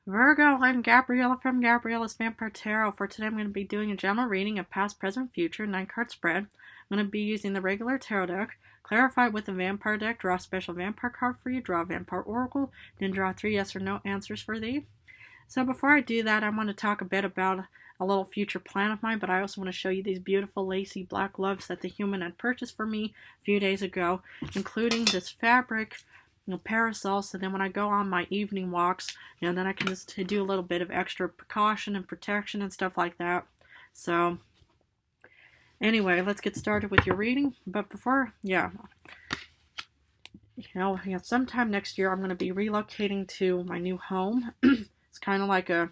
Virgo, I'm Gabriella from Gabriella's Vampire Tarot. For today, I'm going to be doing a general reading of past, present, future, 9-card spread. I'm going to be using the regular tarot deck, clarify with the vampire deck, draw a special vampire card for you, draw a vampire oracle, then draw 3 yes or no answers for thee. So before I do that, I want to talk a bit about a little future plan of mine, but I also want to show you these beautiful lacy black gloves that the human had purchased for me a few days ago, including this fabric parasol, so then when I go on my evening walks, then I can just do a little bit of extra precaution and protection and stuff like that. So anyway, let's get started with your reading. But before, sometime next year I'm going to be relocating to my new home. It's kind of like a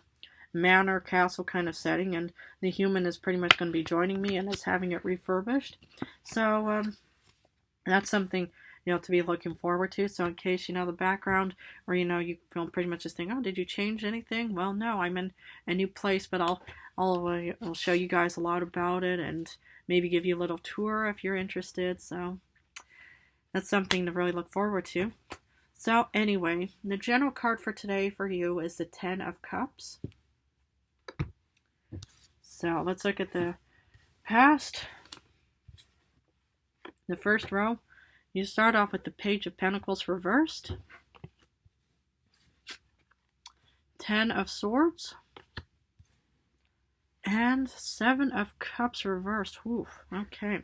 manor castle kind of setting, and the human is pretty much going to be joining me and is having it refurbished. So that's something to be looking forward to. So in case the background, or you feel pretty much just think, oh, did you change anything? Well, no, I'm in a new place, but I'll show you guys a lot about it and maybe give you a little tour if you're interested. So that's something to really look forward to. So anyway, the general card for today for you is the 10 of Cups. So let's look at the past. The first row, you start off with the Page of Pentacles reversed, 10 of Swords, and 7 of Cups reversed. Oof, okay.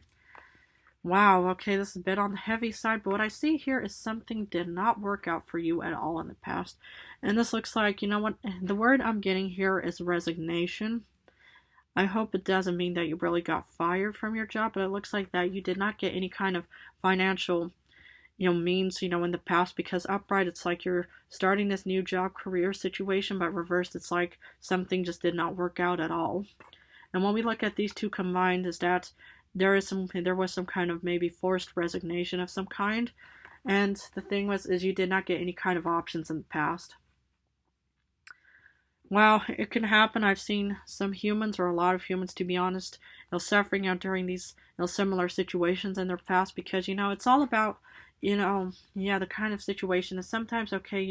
Wow, okay, this is a bit on the heavy side, but what I see here is something did not work out for you at all in the past. And this looks like, the word I'm getting here is resignation. I hope it doesn't mean that you really got fired from your job, but it looks like that you did not get any kind of financial, means, in the past, because upright, it's like you're starting this new job career situation, but reversed, it's like something just did not work out at all. And when we look at these two combined, is that there was some kind of maybe forced resignation of some kind. And the thing is you did not get any kind of options in the past. Well, it can happen. I've seen some humans, or a lot of humans, to be honest, suffering out during these similar situations in their past, because it's all about the kind of situation is sometimes okay,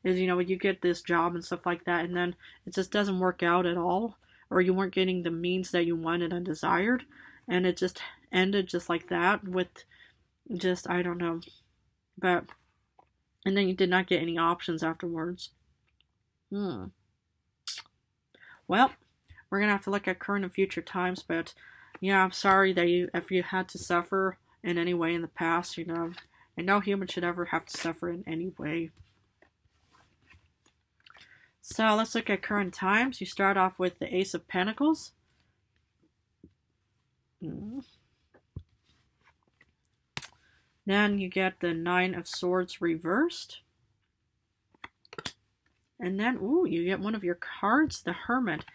is you get this job and stuff like that, and then it just doesn't work out at all, or you weren't getting the means that you wanted and desired, and it just ended just like that with just, I don't know, but and then you did not get any options afterwards. Well, we're going to have to look at current and future times, but yeah, I'm sorry that if you had to suffer in any way in the past, and no human should ever have to suffer in any way. So let's look at current times. You start off with the Ace of Pentacles. Then you get the 9 of Swords reversed. And then, you get one of your cards, the Hermit.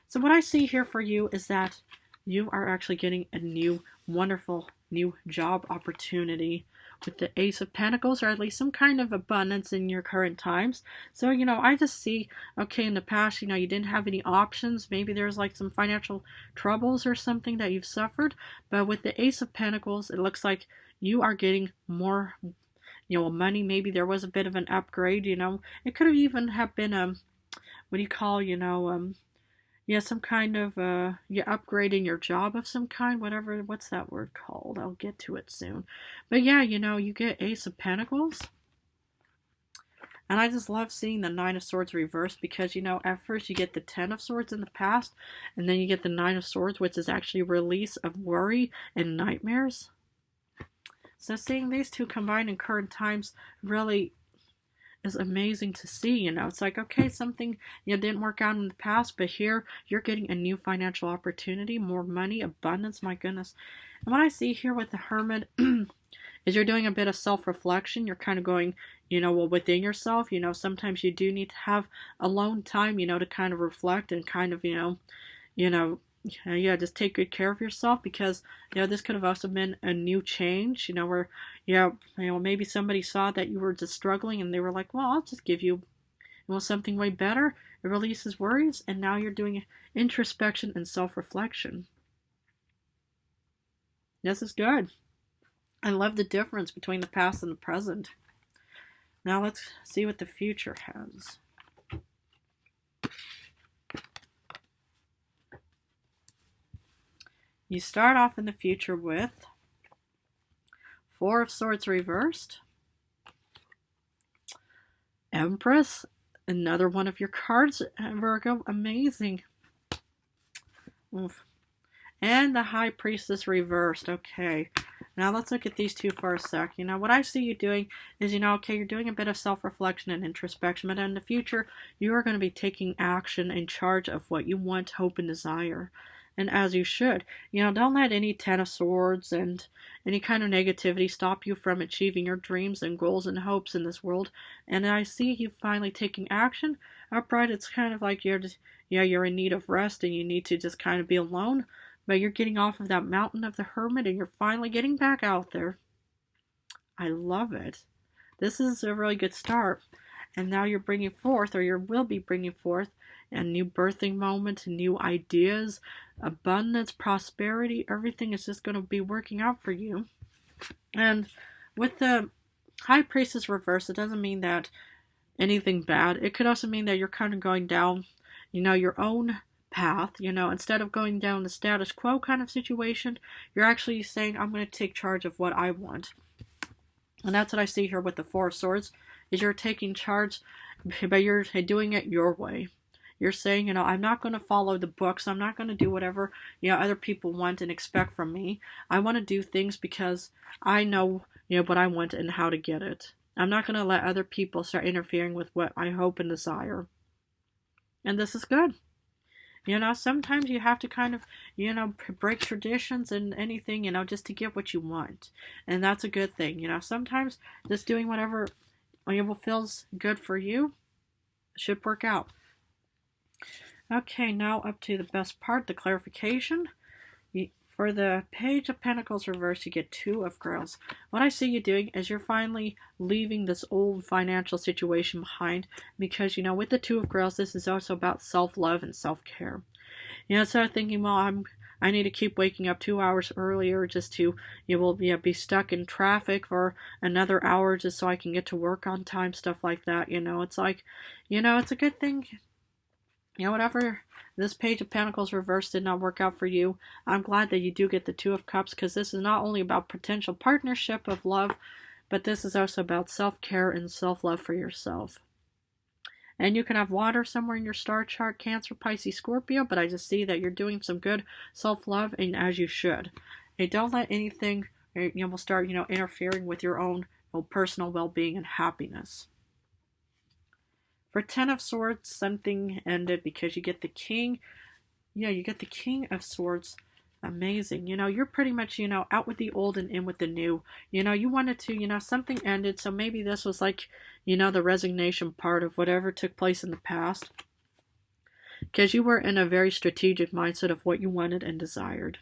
So what I see here for you is that you are actually getting a new, wonderful, new job opportunity with the Ace of Pentacles, or at least some kind of abundance in your current times. So, I just see, okay, in the past, you didn't have any options. Maybe there's like some financial troubles or something that you've suffered. But with the Ace of Pentacles, it looks like you are getting more money. Maybe there was a bit of an upgrade, it could have even have been what do you call, some kind of upgrading your job of some kind, what's that word called? I'll get to it soon. But yeah, you get Ace of Pentacles. And I just love seeing the 9 of Swords reversed, because at first you get the 10 of Swords in the past, and then you get the 9 of Swords, which is actually a release of worry and nightmares. So seeing these two combined in current times really is amazing to see. It's like, okay, something didn't work out in the past, but here you're getting a new financial opportunity, more money, abundance, my goodness. And what I see here with the Hermit is you're doing a bit of self-reflection. You're kind of going, within yourself. Sometimes you do need to have alone time, to kind of reflect and kind of, just take good care of yourself, because this could have also been a new change, where maybe somebody saw that you were just struggling, and they were like, well, I'll just give you something way better. It releases worries, and now you're doing introspection and self-reflection. This is good. I love the difference between the past and the present. Now let's see what the future has. You start off in the future with Four of Swords reversed, Empress, another one of your cards, Virgo, amazing. Oof. And the High Priestess reversed. Okay, now let's look at these two for a sec. What I see you doing is, okay, you're doing a bit of self-reflection and introspection, but in the future, you are going to be taking action in charge of what you want, hope, and desire. And as you should. Don't let any Ten of Swords and any kind of negativity stop you from achieving your dreams and goals and hopes in this world. And I see you finally taking action. Upright, it's kind of like you're in need of rest and you need to just kind of be alone. But you're getting off of that mountain of the Hermit and you're finally getting back out there. I love it. This is a really good start. And now you're bringing forth, or you will be bringing forth, a new birthing moment, new ideas, abundance, prosperity. Everything is just going to be working out for you. And with the High Priestess reverse, it doesn't mean that anything bad. It could also mean that you're kind of going down, your own path. Instead of going down the status quo kind of situation, you're actually saying, I'm going to take charge of what I want. And that's what I see here with the Four of Swords, is you're taking charge, but you're doing it your way. You're saying, I'm not going to follow the books. I'm not going to do whatever, other people want and expect from me. I want to do things because I know, what I want and how to get it. I'm not going to let other people start interfering with what I hope and desire. And this is good. Sometimes you have to kind of, break traditions and anything, just to get what you want. And that's a good thing. Sometimes just doing whatever feels good for you should work out. Okay, now up to the best part, the clarification. For the Page of Pentacles reverse, you get Two of Grails. What I see you doing is you're finally leaving this old financial situation behind because, with the Two of Grails, this is also about self-love and self-care. Instead of thinking, well, I need to keep waking up 2 hours earlier just to, be stuck in traffic for another hour just so I can get to work on time, stuff like that. It's like, it's a good thing. Whatever this Page of Pentacles reverse did not work out for you, I'm glad that you do get the Two of Cups, because this is not only about potential partnership of love, but this is also about self-care and self-love for yourself. And you can have water somewhere in your star chart, Cancer, Pisces, Scorpio, but I just see that you're doing some good self-love, and as you should. And don't let anything, will start, interfering with your own personal well-being and happiness. For Ten of Swords, something ended because you get the King. You get the King of Swords. Amazing. You're pretty much, out with the old and in with the new. You wanted to, something ended. So maybe this was like, the resignation part of whatever took place in the past. Because you were in a very strategic mindset of what you wanted and desired.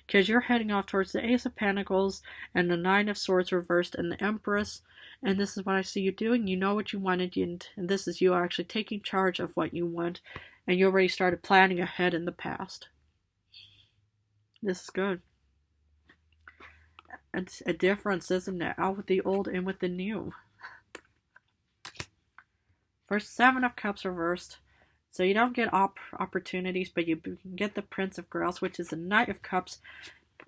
Because you're heading off towards the Ace of Pentacles and the Nine of Swords reversed and the Empress. And this is what I see you doing. You know what you wanted, and this is you actually taking charge of what you want. And you already started planning ahead in the past. This is good. It's a difference, isn't it? Out with the old and with the new. For Seven of Cups reversed. So you don't get opportunities, but you get the Prince of Grails, which is the Knight of Cups.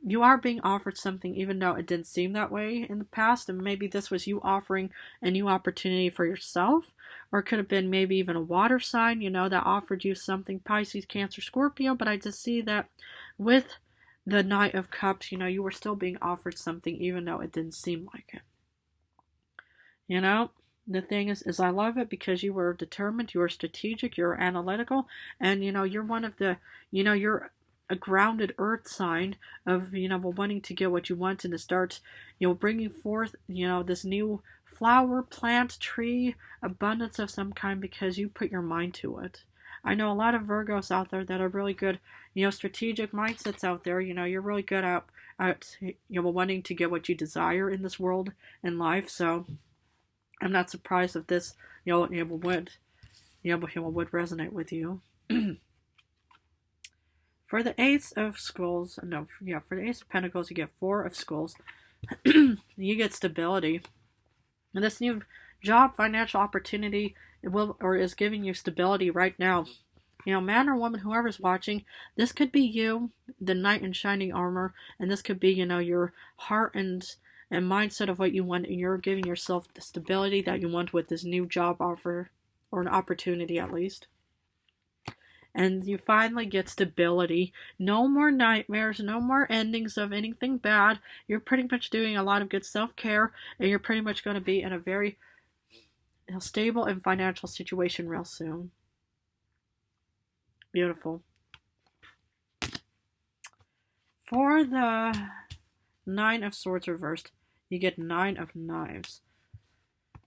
You are being offered something even though it didn't seem that way in the past, and maybe this was you offering a new opportunity for yourself, or it could have been maybe even a water sign, that offered you something, Pisces, Cancer, Scorpio, but I just see that with the Knight of Cups, you were still being offered something even though it didn't seem like it. The thing is I love it because you were determined, you were strategic, you were analytical, and, you're one of the, you're a grounded earth sign of, wanting to get what you want and to start, bringing forth, this new flower, plant, tree, abundance of some kind because you put your mind to it. I know a lot of Virgos out there that are really good, strategic mindsets out there. You're really good at wanting to get what you desire in this world and life. So I'm not surprised if this, would resonate with you. For the Ace of Skulls, for the Ace of Pentacles, you get Four of Skulls. You get stability. And this new job, financial opportunity, is giving you stability right now. You know, man or woman, whoever's watching, this could be you, the knight in shining armor, and this could be, you know, your heart and mindset of what you want, and you're giving yourself the stability that you want with this new job offer, or an opportunity at least. And you finally get stability. No more nightmares, no more endings of anything bad. You're pretty much doing a lot of good self-care, and you're pretty much going to be in a very stable and financial situation real soon. Beautiful. For the Nine of Swords reversed, you get Nine of Knives.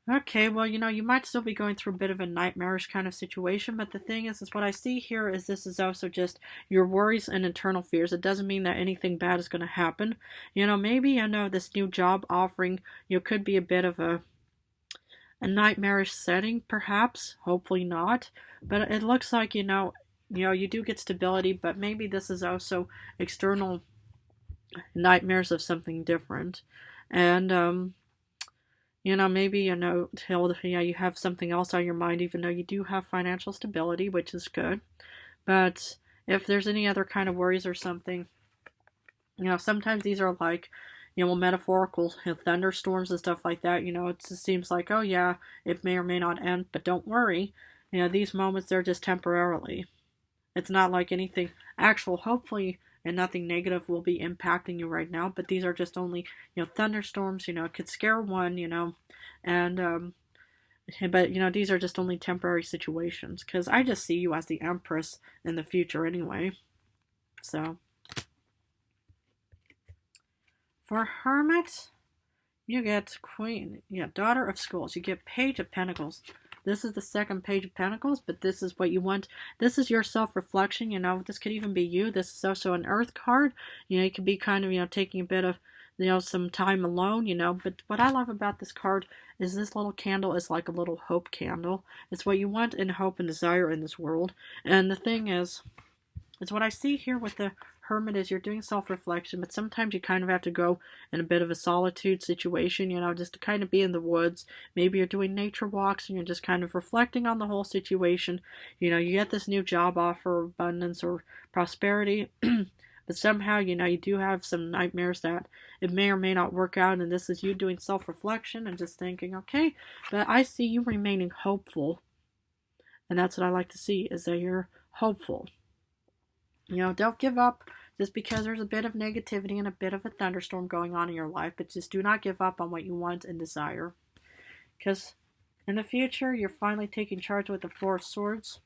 Okay, well, you know, you might still be going through a bit of a nightmarish kind of situation, but the thing is what I see here is this is also just your worries and internal fears. It doesn't mean that anything bad is going to happen. You know, maybe, I know this new job offering, you know, could be a bit of a nightmarish setting, perhaps. Hopefully not. But it looks like, you know, you do get stability, but maybe this is also external nightmares of something different. And, you know, maybe, you know, you have something else on your mind, even though you do have financial stability, which is good. But if there's any other kind of worries or something, you know, sometimes these are like, you know, metaphorical thunderstorms and stuff like that. You know, it just seems like, oh yeah, it may or may not end, but don't worry. You know, these moments, they're just temporarily. It's not like anything actual, hopefully, and nothing negative will be impacting you right now, but these are just only, you know, thunderstorms. You know, it could scare one, you know, and but, you know, these are just only temporary situations, because I just see you as the Empress in the future anyway. So for Hermit, you get Queen, yeah, Daughter of Schools. You get Page of Pentacles. This is the second Page of Pentacles, but this is what you want. This is your self-reflection, you know. This could even be you. This is also an Earth card. You know, you could be kind of, you know, taking a bit of, you know, some time alone, you know. But what I love about this card is this little candle is like a little hope candle. It's what you want and hope and desire in this world. And the thing is what I see here with the Hermit is you're doing self-reflection, but sometimes you kind of have to go in a bit of a solitude situation, you know, just to kind of be in the woods. Maybe you're doing nature walks and you're just kind of reflecting on the whole situation. You know, you get this new job offer, abundance or prosperity, but somehow, you know, you do have some nightmares that it may or may not work out, and this is you doing self-reflection and just thinking, okay, but I see you remaining hopeful, and that's what I like to see, is that you're hopeful. You know, don't give up just because there's a bit of negativity and a bit of a thunderstorm going on in your life, but just do not give up on what you want and desire. Because in the future, you're finally taking charge with the Four of Swords.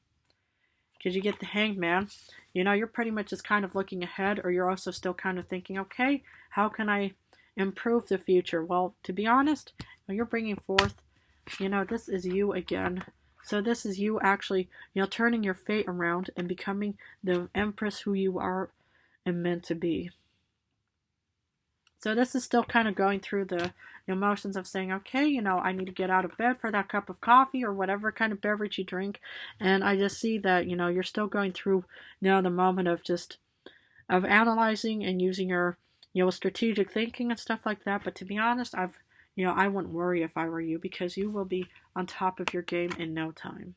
Because you get the Hanged Man. You know, you're pretty much just kind of looking ahead, or you're also still kind of thinking, okay, how can I improve the future? Well, to be honest, you're bringing forth, you know, this is you again. So this is you actually, you know, turning your fate around and becoming the Empress who you are and meant to be. So this is still kind of going through the emotions of saying, okay, you know, I need to get out of bed for that cup of coffee or whatever kind of beverage you drink. And I just see that, you know, you're still going through, you know, the moment of just, of analyzing and using your, you know, strategic thinking and stuff like that. But to be honest, you know, I wouldn't worry if I were you, because you will be on top of your game in no time.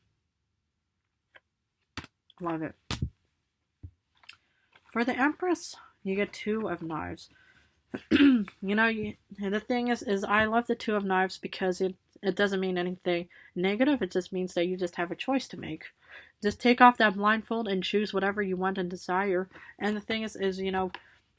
Love it. For the Empress, you get Two of Knives. You know, the thing is I love the Two of Knives because it doesn't mean anything negative. It just means that you just have a choice to make. Just take off that blindfold and choose whatever you want and desire. And the thing is you know,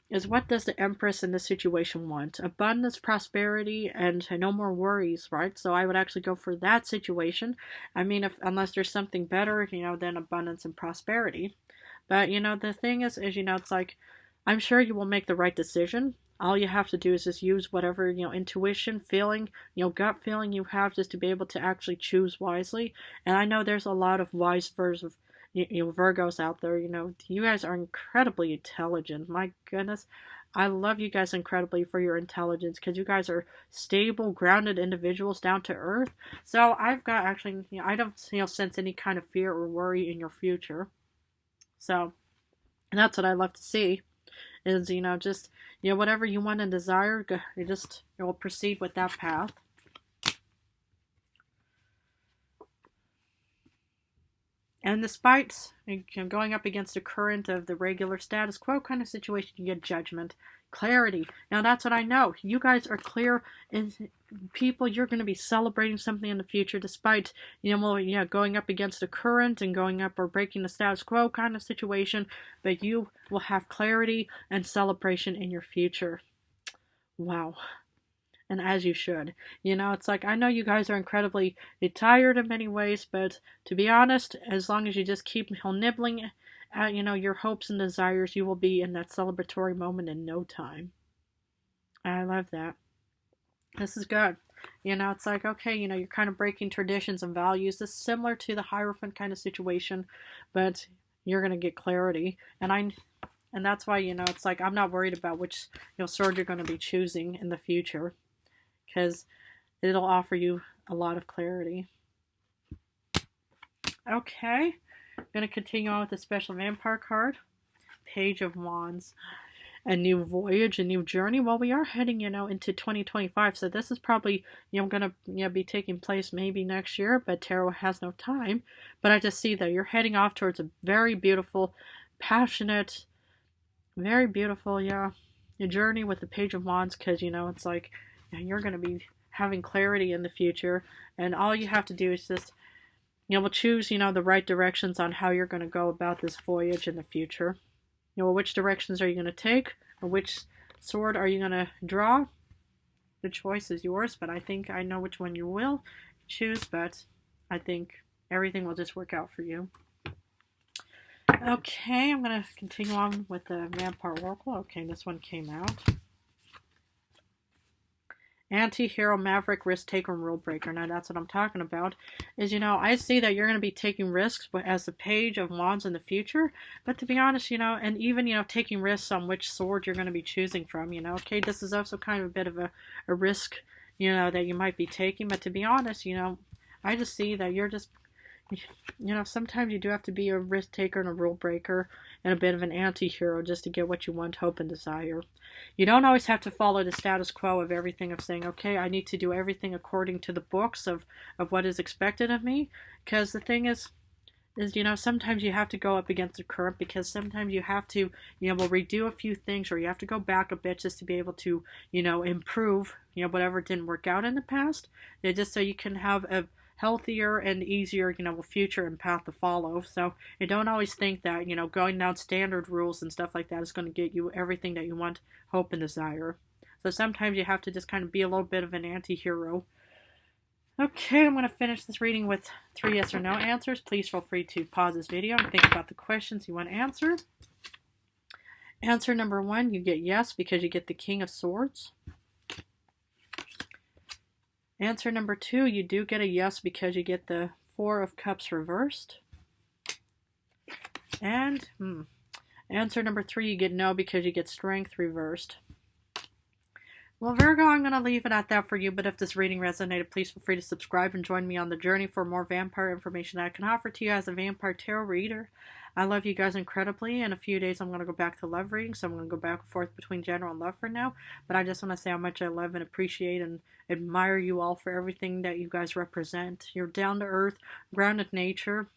is what does the Empress in this situation want? Abundance, prosperity, and no more worries, right? So I would actually go for that situation. I mean, unless there's something better, you know, than abundance and prosperity. But, you know, the thing is, you know, it's like, I'm sure you will make the right decision. All you have to do is just use whatever, you know, intuition, feeling, you know, gut feeling you have just to be able to actually choose wisely. And I know there's a lot of wise Virgos out there. You know, you guys are incredibly intelligent. My goodness, I love you guys incredibly for your intelligence, because you guys are stable, grounded individuals, down to earth. So I've got actually, you know, I don't, you know, sense any kind of fear or worry in your future. So that's what I love to see. Is, you know, just, you know, whatever you want and desire, you will proceed with that path. And despite going up against the current of the regular status quo kind of situation, you get judgment, clarity. Now that's what I know. You guys are clear and people, you're going to be celebrating something in the future despite, going up against the current and going up or breaking the status quo kind of situation. But you will have clarity and celebration in your future. Wow. And as you should. It's like, I know you guys are incredibly tired in many ways, but to be honest, as long as you just keep nibbling at, your hopes and desires, you will be in that celebratory moment in no time. I love that. This is good. It's like, okay, you're kind of breaking traditions and values. This is similar to the Hierophant kind of situation, but you're going to get clarity. And that's why, it's like, I'm not worried about which, sword you're going to be choosing in the future, because it'll offer you a lot of clarity. Okay, I'm going to continue on with the special vampire card. Page of Wands. A new voyage, a new journey. Well, we are heading, into 2025, so this is probably, going to, be taking place maybe next year, but tarot has no time. But I just see that you're heading off towards a very beautiful, passionate, very beautiful, your journey with the Page of Wands, because, it's like, you're going to be having clarity in the future, and all you have to do is just, choose, the right directions on how you're going to go about this voyage in the future. Which directions are you going to take, or which sword are you going to draw? The choice is yours, but I think I know which one you will choose, but I think everything will just work out for you. Okay, I'm going to continue on with the Vampire Oracle. Okay, this one came out. AntiHero, Maverick, Risk Taker, and Rule Breaker. Now that's what I'm talking about. Is, I see that you're going to be taking risks as the Page of Wands in the future. But to be honest, and even, taking risks on which sword you're going to be choosing from, Okay, this is also kind of a bit of a risk, that you might be taking. But to be honest, I just see that you're just, sometimes you do have to be a risk taker and a rule breaker and a bit of an anti-hero just to get what you want, hope, and desire. You don't always have to follow the status quo of everything, of saying, okay, I need to do everything according to the books of what is expected of me. Because the thing is, sometimes you have to go up against the current, because sometimes you have to, redo a few things, or you have to go back a bit just to be able to, improve, whatever didn't work out in the past. Just so you can have a healthier and easier, future and path to follow. So you don't always think that, going down standard rules and stuff like that is going to get you everything that you want, hope, and desire. So sometimes you have to just kind of be a little bit of an anti-hero. Okay, I'm going to finish this reading with 3 yes or no answers. Please feel free to pause this video and think about the questions you want to answer. Answer number 1, you get yes because you get the King of Swords. Answer number 2, you do get a yes because you get the 4 of Cups reversed. And answer number 3, you get no because you get Strength reversed. Well, Virgo, I'm going to leave it at that for you, but if this reading resonated, please feel free to subscribe and join me on the journey for more vampire information that I can offer to you as a vampire tarot reader. I love you guys incredibly. In a few days, I'm going to go back to love reading, so I'm going to go back and forth between general and love for now. But I just want to say how much I love and appreciate and admire you all for everything that you guys represent. You're down-to-earth, grounded nature.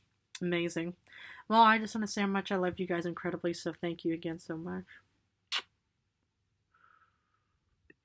Amazing. Well, I just want to say how much I love you guys incredibly, so thank you again so much.